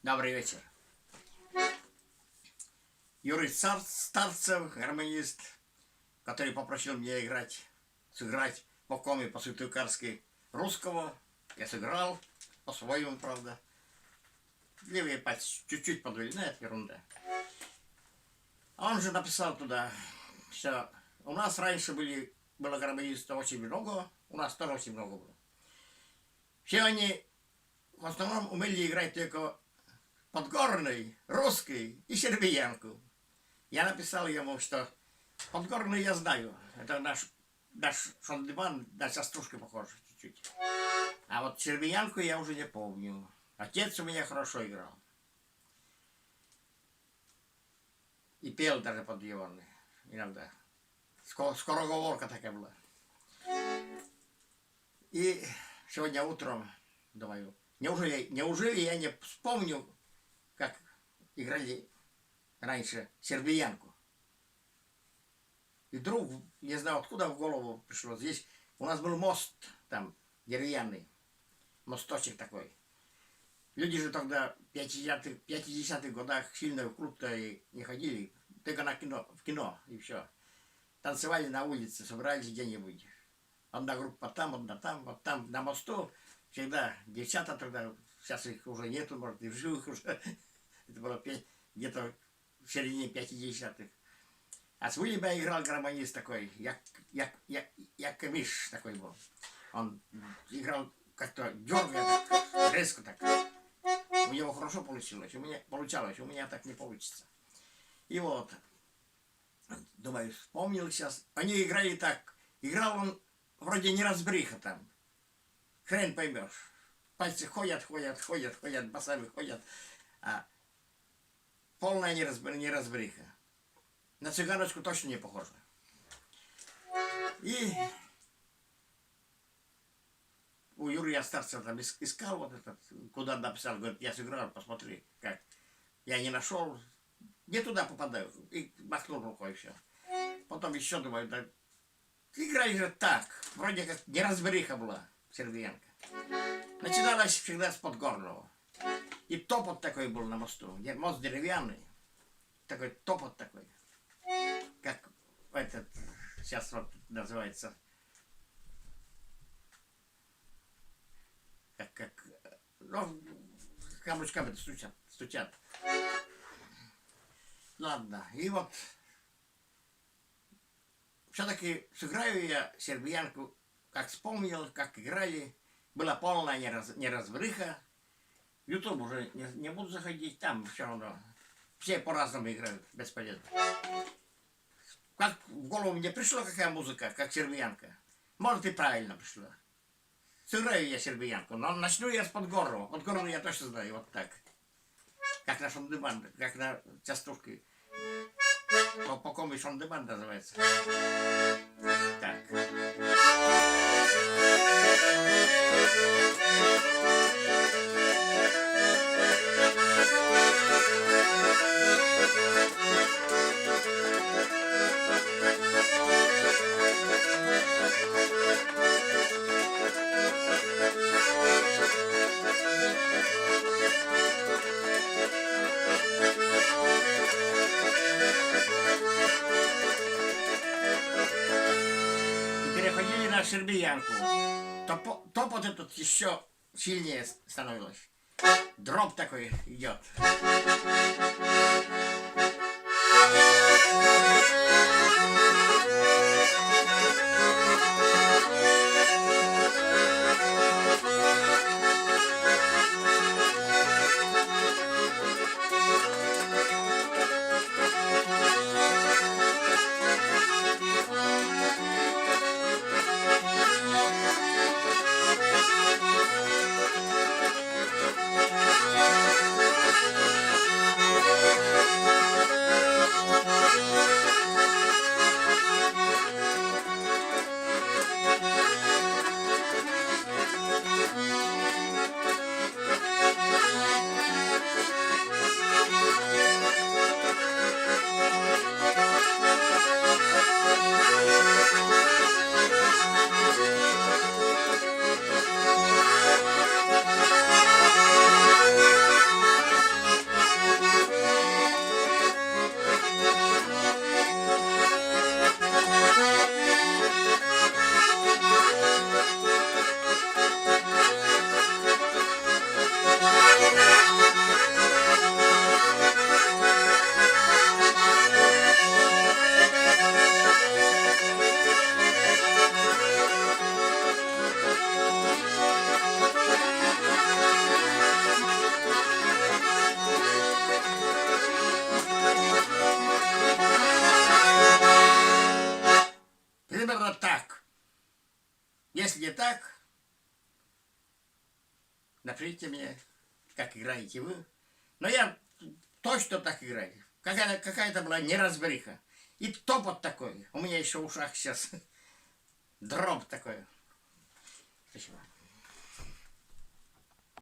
Добрый вечер. Юрий Старцев, гармонист, который попросил меня сыграть по коме по-светликарски русского. Я сыграл, по-своему, правда. Левые пальцы чуть-чуть подвели, но это ерунда. Он же написал туда, что у нас раньше было гармонистов очень много, у нас тоже очень много было. Все они в основном умели играть только подгорный, русский и сербиянку. Я написал ему, что подгорный я знаю. Это наш шондеман, на сеструшку похож чуть-чуть. А вот сербиянку я уже не помню. Отец у меня хорошо играл. И пел даже под Ионы иногда. Скороговорка такая была. И сегодня утром думаю, неужели я не вспомню, как играли раньше сербиянку. И вдруг, не знаю откуда в голову пришло, здесь у нас был мост там деревянный, мосточек такой. Люди же тогда в 50-х годах сильно в клуб-то и не ходили, только в кино и все. Танцевали на улице, собрались где-нибудь. Одна группа там, одна там, вот там на мосту всегда девчата тогда, сейчас их уже нету, может и в живых уже. Это было где-то в середине 50-х. А с Вылеба играл гармонист такой, Якомиш такой был. Он играл как-то дергая, так, резко так. У него хорошо получалось, у меня так не получится. И вот, думаю, вспомнил сейчас. Они играли так. Играл он вроде неразбриха там. Хрен поймешь. Пальцы ходят, басами ходят. А полная неразбриха. На цыганочку точно не похоже. И у Юрия Старцева там искал вот этот, куда написал, говорит, я сыграл, посмотри, как. Я не нашел, не туда попадаю. И махнул рукой, все. Потом еще думаю, да, играй же так, вроде как неразбериха была, сербиянка. Начиналась всегда с подгорного. И топот такой был на мосту. Мост деревянный. Такой топот такой. Как этот, сейчас вот называется, ну, камушками стучат. Ладно, и вот все-таки сыграю я сербиянку, как вспомнил, как играли. Была полная неразбриха. В YouTube уже не буду заходить, там все равно. Все по-разному играют, бесполезно. Как в голову мне пришло, какая музыка, как сербиянка. Может и правильно пришло. Сыграю я сербиянку, но начну я с Подгорного. Подгорного я точно знаю, вот так. Как на шондеман, как на частушке. По кому шондеман называется. Так. Переходили на сербиянку. Топот этот еще сильнее становилось. Дроп такой идет. так, напишите мне, как играете вы. Но я точно так играю. Какая-то была неразбериха. И топот такой. У меня еще в ушах сейчас дроб такой. Спасибо.